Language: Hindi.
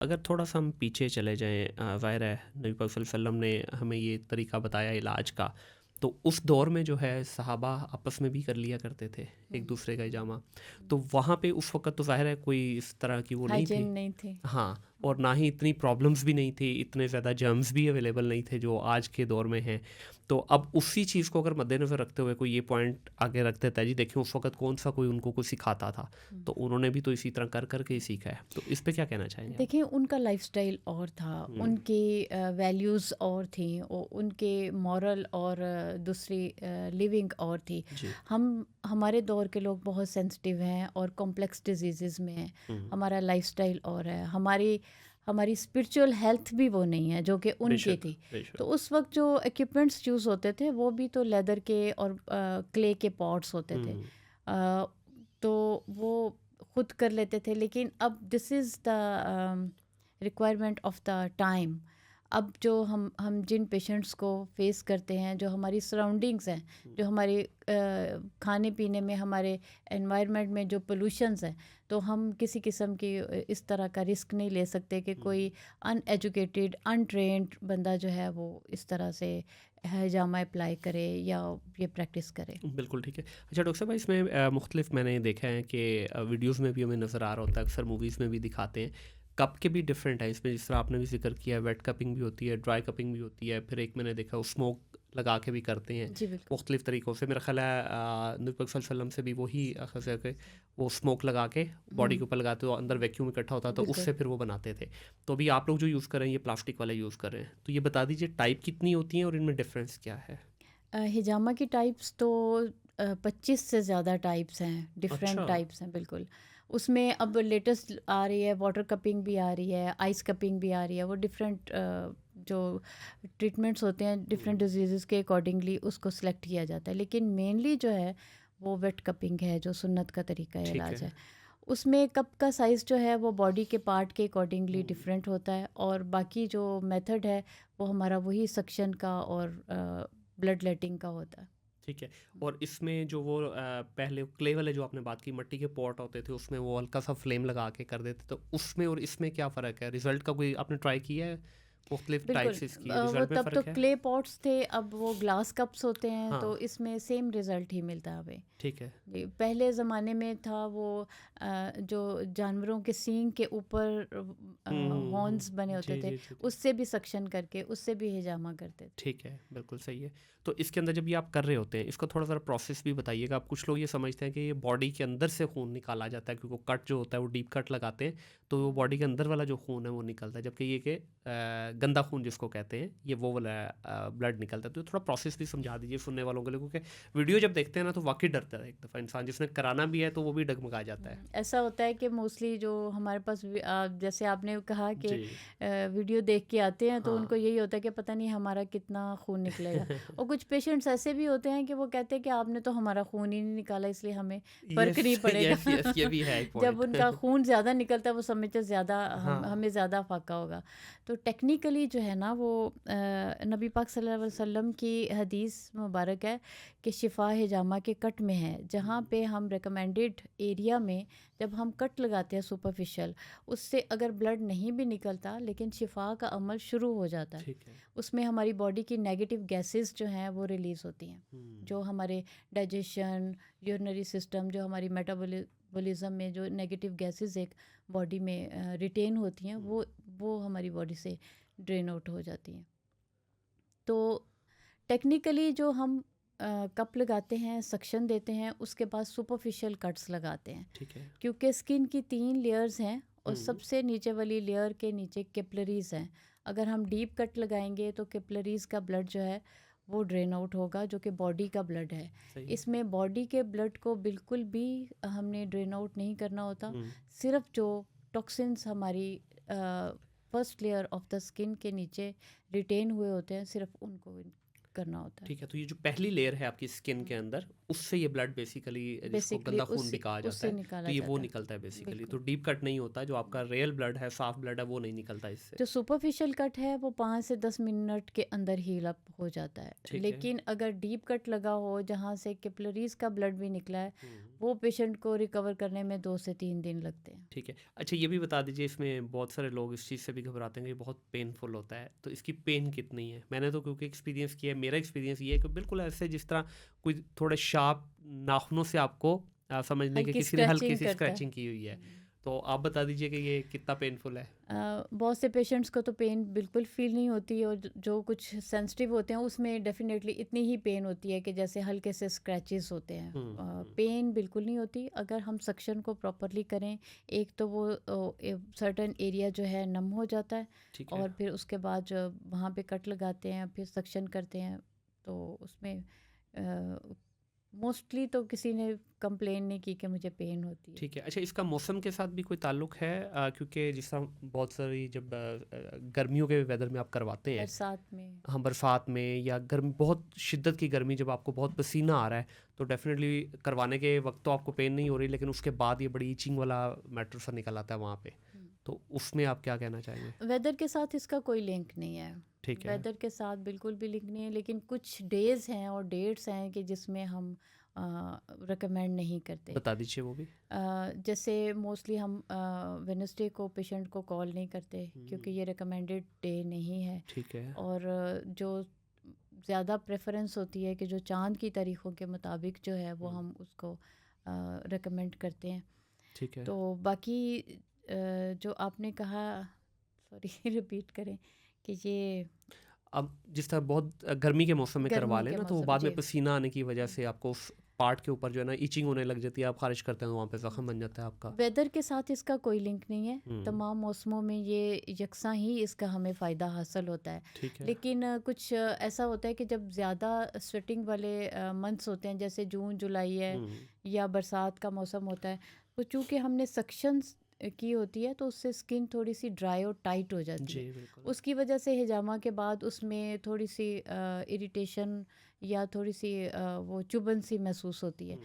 अगर थोड़ा-सा हम पीछे चले जाएँ, ज़ाहिर है नबी पाक सल्लल्लाहु अलैहि वसल्लम ने हमें ये तरीका बताया इलाज का, तो उस दौर में जो है सहाबा आपस में भी कर लिया करते थे, एक हुँ, दूसरे का हिजामा। हुँ। तो वहाँ पे उस वक़्त तो ज़ाहिर है कोई इस तरह की वो नहीं हाइजीन थी। नहीं थी। हाँ, और हुँ, ना ही इतनी प्रॉब्लम्स भी नहीं थी, इतने ज़्यादा जर्म्स भी अवेलेबल नहीं थे जो आज के दौर में हैं। तो अब उसी चीज़ को अगर मद्देनज़र रखते हुए कोई ये पॉइंट आगे रख देता है, जी देखिए उस वक़्त कौन-सा कोई उनको कुछ सिखाता था, हुँ। तो उन्होंने भी तो इसी तरह कर के ही सीखा है। तो इस पे क्या कहना चाहेंगे आप? देखिए उनका लाइफ़स्टाइल और था, हुँ, उनकी वैल्यूज़ और थी, उनके मॉरल और दूसरी लिविंग और थी। जी। हम हमारे दौर के लोग बहुत सेंसिटिव हैं और कॉम्प्लेक्स डिजीज़ेज़ में हैं। हुँ, हमारा लाइफ़स्टाइल और है, हमारी हमारी स्पिरिचुअल हेल्थ भी वो नहीं है जो कि उनकी बेशक, थी। तो बेशक। उस वक़्त जो इक्विपमेंट्स यूज़ होते थे वो भी तो लेदर के और क्ले के पॉट्स होते थे। हुँ, अ, तो वो खुद कर लेते थे, लेकिन अब this is the requirement of the time. अब जो हम जिन पेशेंट्स को फेस करते हैं, जो हमारी सराउंडिंग्स हैं, हुँ, जो हमारे खाने पीने में, हमारे एनवायरनमेंट में जो पोल्यूशंस हैं, तो हम किसी किस्म की इस तरह का रिस्क नहीं ले सकते कि हुँ। कोई अनएजुकेटेड अनट्रेंड बंदा जो है वो इस तरह से हिजामा अप्लाई करे या ये प्रैक्टिस करे। बिल्कुल ठीक है। अच्छा डॉक्टर साहब, इसमें मुख्तलिफ मैंने देखा है कि वीडियोज़ में भी हमें नज़र आ रहा होता है, अक्सर मूवीज़ में भी दिखाते हैं। कप के भी डिफरेंट हैं इसमें, जिस तरह आपने भी ज़िक्र किया है, वेट कपिंग भी होती है, ड्राई कपिंग भी होती है, फिर एक मैंने देखा वो स्मोक लगा के भी करते हैं, जी बिल्कुल। मुख्तलिफ तरीक़ों से। मेरा ख़्याल है नबी पाक सल्लल्लाहु अलैहि वसल्लम से भी वही अख़ज़ है कि वो स्मोक लगा के बॉडी के हम्म। ऊपर लगाते, तो अंदर वैक्यूम इकट्ठा होता, तो बिल्कुल। उससे फिर वो बनाते थे। तो अभी आप लोग जो यूज़ कर रहे हैं, ये प्लास्टिक वाला यूज़ कर रहे हैं। तो ये बता दीजिए टाइप कितनी होती हैं और इनमें डिफ़रेंस क्या है? हिजामा की टाइप्स तो 25 से ज़्यादा टाइप्स हैं, डिफरेंट अच्छा। टाइप्स हैं बिल्कुल। उसमें अब लेटेस्ट आ रही है, वाटर कपिंग भी आ रही है, आइस कपिंग भी आ रही है। वो डिफरेंट जो ट्रीटमेंट्स होते हैं हुँ, डिफरेंट डिजीज़ के अकॉर्डिंगली उसको सेलेक्ट किया जाता है, लेकिन मेनली जो है वो वेट कपिंग है, जो सुन्नत का तरीका ठीक इलाज है। है। उसमें कप का साइज़ जो है वो बॉडी के पार्ट के अकॉर्डिंगली हुँ। डिफरेंट होता है, और बाकी जो मेथड है वो हमारा वही सक्शन का और ब्लड लेटिंग का होता है। ठीक है। और इसमें जो वो पहले क्ले वाले जो आपने बात की, मिट्टी के पॉट होते थे, उसमें वो हल्का-सा फ्लेम लगा के कर देते, तो उसमें और इसमें क्या फ़र्क है? रिज़ल्ट का कोई आपने ट्राई किया है? मुख्तलिफ बिल्कुल। टाइप्स इसकी वो रिज़ल्ट में तब तो फ़र्क है? क्ले पॉट्स थे, अब वो ग्लास कप्स होते हैं, हाँ, तो इसमें सेम रिज़ल्ट ही मिलता है हमें। ठीक है। जी, पहले ज़माने में था वो जो जानवरों के सींग के ऊपर हुँ, हुँ, हॉर्न्स बने हुँ। होते जी, थे, जी, जी, जी। उससे भी सक्शन करके उससे भी हिजामा करते थे। ठीक है, बिल्कुल सही है। तो इसके अंदर जब ये आप कर रहे होते हैं, इसका थोड़ा-ज़रा प्रोसेस भी बताइएगा। अब कुछ लोग ये समझते हैं कि ये बॉडी के अंदर से खून निकाला जाता है, क्योंकि वो कट जो होता है वो डीप कट लगाते हैं, तो वो हम्म। बॉडी के अंदर वाला जो खून है वो निकलता है, जबकि ये कि गंदा खून जिसको कहते हैं, ये वो वाला ब्लड निकलता है। तो थोड़ा प्रोसेस भी समझा दीजिए सुनने वालों के लिए, क्योंकि वीडियो जब देखते हैं ना तो वाक़ई डरता है एक दफ़ा इंसान, जिसने कराना भी है तो वो भी डगमगा जाता है। ऐसा होता है कि मोस्टली जो हमारे पास जैसे आपने कहा कि जी, वीडियो देख के आते हैं, तो हाँ। उनको यही होता है कि पता नहीं हमारा कितना खून निकलेगा। और कुछ पेशेंट्स ऐसे भी होते हैं कि वो कहते हैं कि आपने तो हमारा खून ही नहीं निकाला, इसलिए हमें फ़र्क यस, नहीं पड़ेगा। यस, यस, ये भी है एक जब पॉइंट। उनका खून ज़्यादा निकलता है वो समझते हैं ज़्यादा हाँ। हमें ज़्यादा फाका होगा। तो टेक्निकली जो है ना वो नबी पाक सल्लल्लाहु अलैहि वसल्लम की हदीस मुबारक है कि शिफा हिजामा के कट में है। जहाँ पे हम रिकमेंडेड एरिया में जब हम कट लगाते हैं सुपरफिशियल, उससे अगर ब्लड नहीं भी निकलता लेकिन शिफा का अमल शुरू हो जाता है। ठीक है। उसमें हमारी बॉडी की नेगेटिव गैसेस जो हैं वो रिलीज़ होती हैं, हुँ, जो हमारे डाइजेशन, यूरिनरी सिस्टम, जो हमारी मेटाबॉलिज्म में जो नेगेटिव गैसेस एक बॉडी में रिटेन होती हैं, हुँ। वो हमारी बॉडी से ड्रेन आउट हो जाती हैं। तो टेक्निकली जो हम कप लगाते हैं, सक्शन देते हैं, उसके बाद सुपरफिशियल कट्स लगाते हैं, ठीक है। क्योंकि स्किन की 3 लेयर्स हैं और हुँ, सबसे नीचे वाली लेयर के नीचे कैपिलरीज हैं। अगर हम डीप कट लगाएंगे तो कैपिलरीज का ब्लड जो है वो ड्रेन आउट होगा, जो कि बॉडी का ब्लड है। सही है। इसमें बॉडी के ब्लड को बिल्कुल भी हमने ड्रेन आउट नहीं करना होता। हुँ, सिर्फ जो टॉक्सिन्स हमारी first layer of the skin के नीचे रिटेन हुए होते हैं, सिर्फ उनको करना होता है। ठीक है। तो ये जो पहली लेयर है आपकी स्किन के अंदर, उससे ये ब्लड बेसिकली, जिसको बेसिकली गंदा खून भी उससे कहा जाता उससे है, तो निकाला ये वो जाता है। निकलता है बेसिकली। तो बिल्कुल। डीप कट नहीं होता, जो आपका रियल ब्लड है, साफ ब्लड है, वो नहीं निकलता इससे। जो सुपरफिशियल कट है वो 5 से 10 मिनट के अंदर हील अप हो जाता है, ठीक है। लेकिन अगर डीप कट लगा हो जहाँ से कैपिलरीज का ब्लड भी निकला है, हुँ, वो पेशेंट को रिकवर करने में 2 से 3 दिन लगते हैं। ठीक है। अच्छा ये भी बता दीजिए, इसमें बहुत सारे लोग इस चीज़ से भी घबराते हैं कि बहुत पेनफुल होता है, तो इसकी पेन कितनी है? मैंने तो क्योंकि एक्सपीरियंस किया है, मेरा एक्सपीरियंस ये है कि बिल्कुल ऐसे जिस तरह कोई थोड़े शार्प नाखूनों से आपको समझ लें कि हल्की किसी ने हल्की स्क्रैचिंग सी करता है। स्क्रैचिंग की हुई है। तो आप बता दीजिए कि ये कितना पेनफुल है? बहुत से पेशेंट्स को तो पेन बिल्कुल फ़ील नहीं होती, और जो कुछ सेंसिटिव होते हैं उसमें डेफ़िनेटली इतनी ही पेन होती है कि जैसे हल्के से स्क्रैचेस होते हैं। पेन बिल्कुल नहीं होती अगर हम सक्शन को प्रॉपरली करें। एक तो वो सर्टेन एरिया जो है नम हो जाता है, ठीक है। और फिर उसके बाद जो वहाँ पे कट लगाते हैं फिर सक्शन करते हैं, तो उसमें मोस्टली तो किसी ने कंप्लेन नहीं की कि मुझे पेन होती है। ठीक है। अच्छा इसका मौसम के साथ भी कोई ताल्लुक है? क्योंकि जिस तरह बहुत सारी जब गर्मियों के वेदर में आप करवाते हैं, बरसात में हाँ बरसात में या गर्मी, बहुत शिद्दत की गर्मी, जब आपको बहुत पसीना आ रहा है, तो डेफिनेटली करवाने के वक्त तो आपको पेन नहीं हो रही, लेकिन उसके बाद ये बड़ी ईचिंग वाला मैटर सा निकल आता है वहाँ पे, तो उसमें आप क्या कहना चाहेंगे? वेदर के साथ इसका कोई लिंक नहीं है। ठीक है। वेदर के साथ बिल्कुल भी लिंक नहीं है, लेकिन कुछ डेज हैं और डेट्स हैं कि जिसमें हम रिकमेंड नहीं करते। बता दीजिए वो भी। जैसे मोस्टली हम वेडनेसडे को पेशेंट को कॉल नहीं करते क्योंकि ये रिकमेंडेड डे नहीं है। ठीक है। और जो ज़्यादा प्रेफरेंस होती है कि जो चांद की तारीखों के मुताबिक जो है वो हम उसको रिकमेंड करते हैं। ठीक है। तो बाकी जो आपने कहा, सॉरी रिपीट करें कि ये अब जिस तरह बहुत गर्मी के मौसम में करवा गर्मी लें के ना, तो वो मौसम बाद में जी। पसीना आने की वजह से आपको उस पार्ट के ऊपर जो है ना ईचिंग होने लग जाती है, आप खारिज करते हैं तो वहाँ पे जख्म बन जाता है आपका। वेदर के साथ इसका कोई लिंक नहीं है। तमाम मौसमों में ये यकसा ही इसका हमें फ़ायदा हासिल होता है। ठीक है। लेकिन कुछ ऐसा होता है कि जब ज़्यादा स्वेटिंग वाले मंथ्स होते हैं, जैसे जून जुलाई है या बरसात का मौसम होता है, तो चूँकि हमने सक्शंस की होती है तो उससे स्किन थोड़ी सी ड्राई और टाइट हो जाती जी है। बिल्कुल। उसकी वजह से हिजामा के बाद उसमें थोड़ी सी इरिटेशन या थोड़ी सी वो चुभन सी महसूस होती है।